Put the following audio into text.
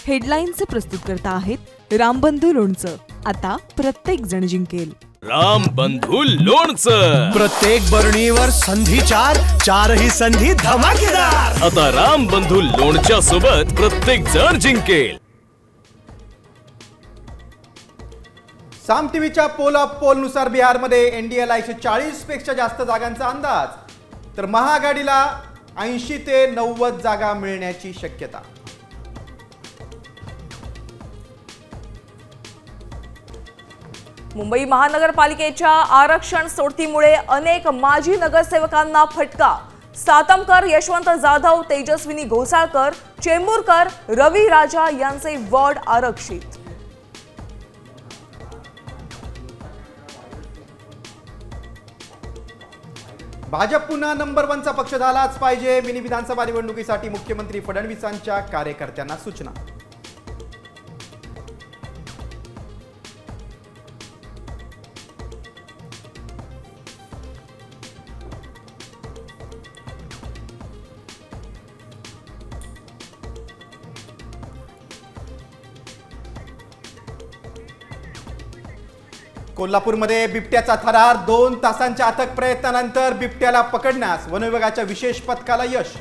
हेडलाईनचे प्रस्तुत करता आहेत रामबंधू लोणचं। आता प्रत्येक जण जिंकेल। रामबंधू लोणचं। प्रत्येक बरणीवर संधी चार, चारही संधी धमाकेदार। आता रामबंधू लोणच्या सोबत प्रत्येक जण जिंकेल। साम टीव्हीच्या पोल ऑफ पोल नुसार बिहारमध्ये एनडीएला 140 पेक्षा जास्त जागांचा अंदाज, तर महाआघाडीला 80 ते 90 जागा मिळण्याची शक्यता। मुंबई महानगरपालिकेच्या आरक्षण सोडतीमुळे अनेक माजी नगरसेवकांना फटका। सातमकर, यशवंत जाधव, तेजस्विनी घोसाळकर, चेंबूरकर, रवी राजा यांचे वॉर्ड आरक्षित। भाजप पुन्हा नंबर 1चा पक्ष झालाच पाहिजे। मिनी विधानसभा निवडणुकीसाठी मुख्यमंत्री फडणवीसांच्या कार्यकर्त्यांना सूचना। कोल्हापूरमध्ये बिबट्याचा थरार। 2 तासांच्या अथक प्रयत्नानंतर बिबट्याला पकडण्यास वन विभागाच्या विशेष पथकाला यश।